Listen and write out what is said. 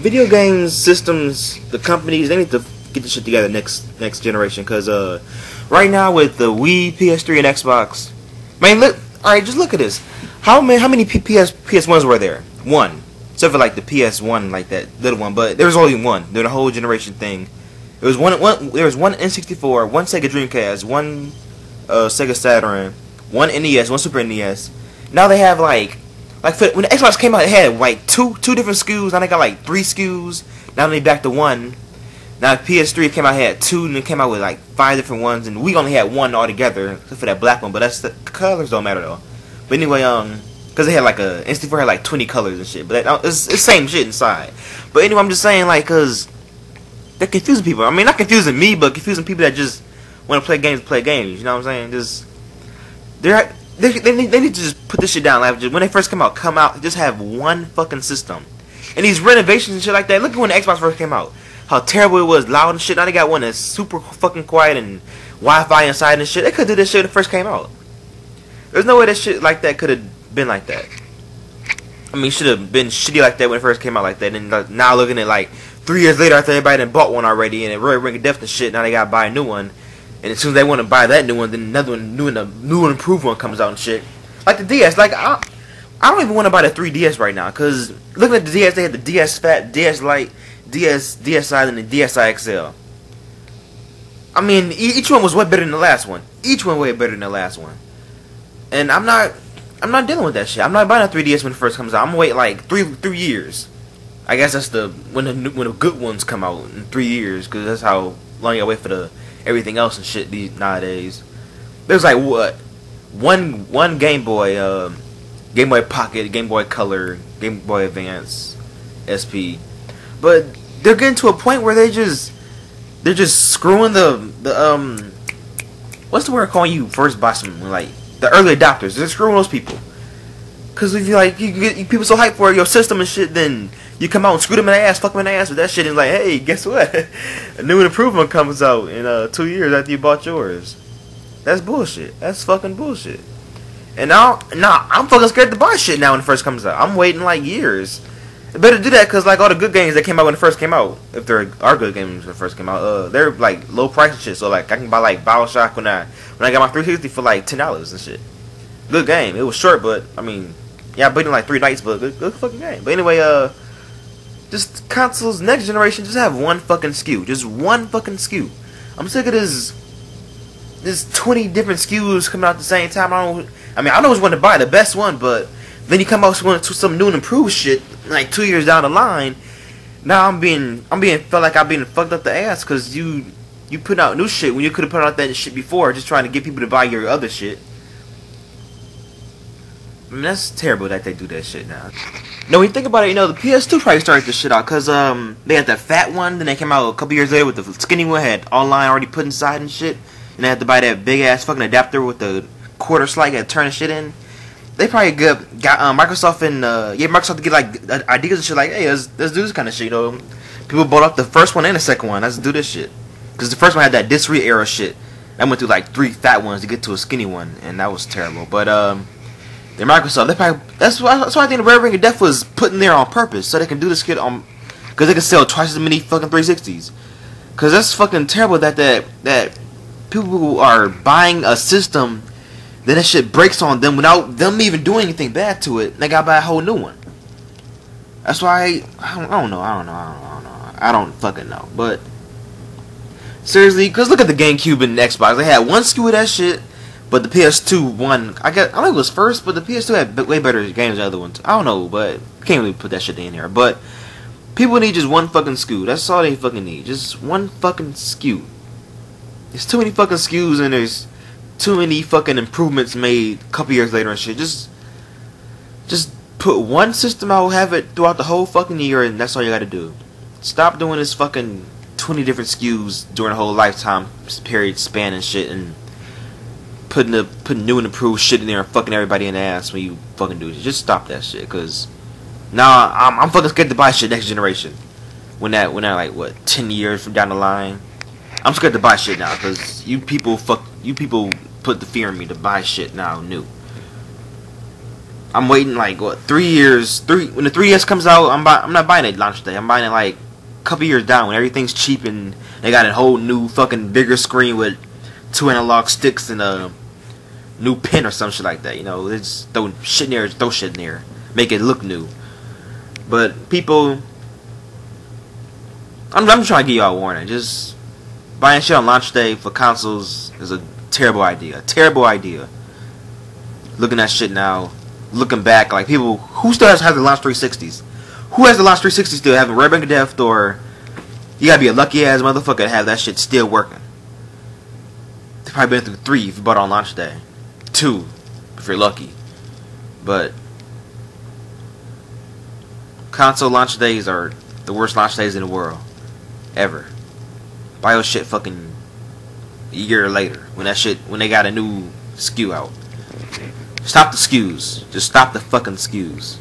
video game systems, the companies, they need to get this shit together next generation. Cause right now with the Wii, PS3, and Xbox, man, look. All right, just look at this. How many PS1s were there? One, except for like the PS1, like that little one. But there was only one. During the whole generation thing, there was one. There was one N64, one Sega Dreamcast, one Sega Saturn, one NES, one Super NES. Now they have like when the Xbox came out, it had like two different SKUs. Now they got like 3 SKUs. Now they back to one. Now PS3 came out, it had 2, and it came out with like 5 different ones, and we only had 1 altogether, except for that black one. But the colors don't matter though. But anyway, because they had like a N64 had like 20 colors and shit. But it's the same shit inside. But anyway, I'm just saying, like, cause they're confusing people. I mean, not confusing me, but confusing people that just want to play games. You know what I'm saying? Just they need to just put this shit down. Like, just, when they first come out, just have one fucking system. And these renovations and shit like that. Look at when the Xbox first came out. How terrible it was, loud and shit. Now they got one that's super fucking quiet and Wi-Fi inside and shit. They could do this shit when it first came out. There's no way that shit like that could have been like that. I mean, should have been shitty like that when it first came out like that. And now looking at like 3 years later after everybody done bought one already and it really ring of death and shit. Now they gotta buy a new one. And as soon as they want to buy that new one, then another one, new and improved one comes out and shit. Like the DS. Like I don't even want to buy the 3DS right now, cause looking at the DS, they had the DS Fat, DS Lite, DSi, and the DSi XL. I mean, each one was way better than the last one. Each one way better than the last one. And I'm not dealing with that shit. I'm not buying a 3DS when it first comes out. I'm gonna wait like three years. I guess that's when the good ones come out in 3 years, cause that's how long you wait for everything else and shit nowadays. There's like what one Game Boy, Game Boy Pocket, Game Boy Color, Game Boy Advance, SP. But they're getting to a point where they're just screwing the what's the word calling you first buy something, like the early adopters. They're screwing those people. Cause if you like you get people so hyped for your system and shit, then you come out and screw them in the ass, fuck them in the ass with that shit, and like, hey, guess what? A new improvement comes out in 2 years after you bought yours. That's bullshit. That's fucking bullshit. And now I'm fucking scared to buy shit now when it first comes out. I'm waiting like years. Better do that, cause like all the good games that came out when it first came out, if there are good games when it first came out, they're like low price and shit. So like I can buy like BioShock when I got my 360 for like $10 and shit. Good game. It was short, but I mean, yeah, I beat it in like 3 nights, but good fucking game. But anyway, just consoles next generation, just have one fucking SKU, just one fucking SKU. I'm sick of this 20 different SKUs coming out at the same time. I know which one to buy, the best one, but then you come out with some new and improved shit like 2 years down the line. Now I'm being felt like I'm being fucked up the ass because you put out new shit when you could have put out that shit before, just trying to get people to buy your other shit. I mean, that's terrible that they do that shit now. No, when you think about it, the PS2 probably started this shit out because they had that fat one, then they came out a couple years later with the skinny one, had online already put inside and shit, and they had to buy that big ass fucking adapter with the quarter slide to turn the shit in. They probably got Microsoft and Microsoft to get like ideas and shit like, hey, let's do this kind of shit. People bought up the first one and the second one. Let's do this shit because the first one had that Disc-3 era shit. I went through like 3 fat ones to get to a skinny one, and that was terrible. But the Microsoft, that's why I think the Red Ring of Death was put in there on purpose, so they can do this shit because they can sell twice as many fucking 360s. Because that's fucking terrible that people who are buying a system, then that shit breaks on them without them even doing anything bad to it. They gotta buy a whole new one. That's why I don't know. I don't fucking know. But seriously, because look at the GameCube and the Xbox. They had one SKU of that shit. But the PS2 won. I don't know if it was first, but the PS2 had way better games than the other ones. I don't know, but can't really put that shit in there. But people need just one fucking SKU. That's all they fucking need. Just one fucking SKU. There's too many fucking SKUs and there's too many fucking improvements made a couple years later and shit. Just put one system out, have it throughout the whole fucking year, and that's all you gotta do. Stop doing this fucking 20 different SKUs during the whole lifetime period span and shit, and putting new and improved shit in there and fucking everybody in the ass when you fucking do it. Just stop that shit, cause now I'm fucking scared to buy shit next generation. When that like what 10 years from down the line, I'm scared to buy shit now, cause you people put the fear in me to buy shit now new. I'm waiting like what 3 years. When the 3S comes out, I'm not buying it launch day. I'm buying it like a couple years down when everything's cheap and they got a whole new fucking bigger screen with 2 analog sticks and a new pin or some shit like that. You know, they just throw shit in there, make it look new. But people, I'm trying to give y'all a warning. Just buying shit on launch day for consoles is a terrible idea. Terrible idea. Looking at shit now, looking back, like people who still has the launch 360s. Who has the launch 360 still having Red Ring Death, or you gotta be a lucky ass motherfucker to have that shit still working. They've probably been through 3 if you bought it on launch day. 2 if you're lucky. But console launch days are the worst launch days in the world ever. Buy your shit fucking a year later when they got a new SKU out. Stop the SKUs. Just stop the fucking SKUs.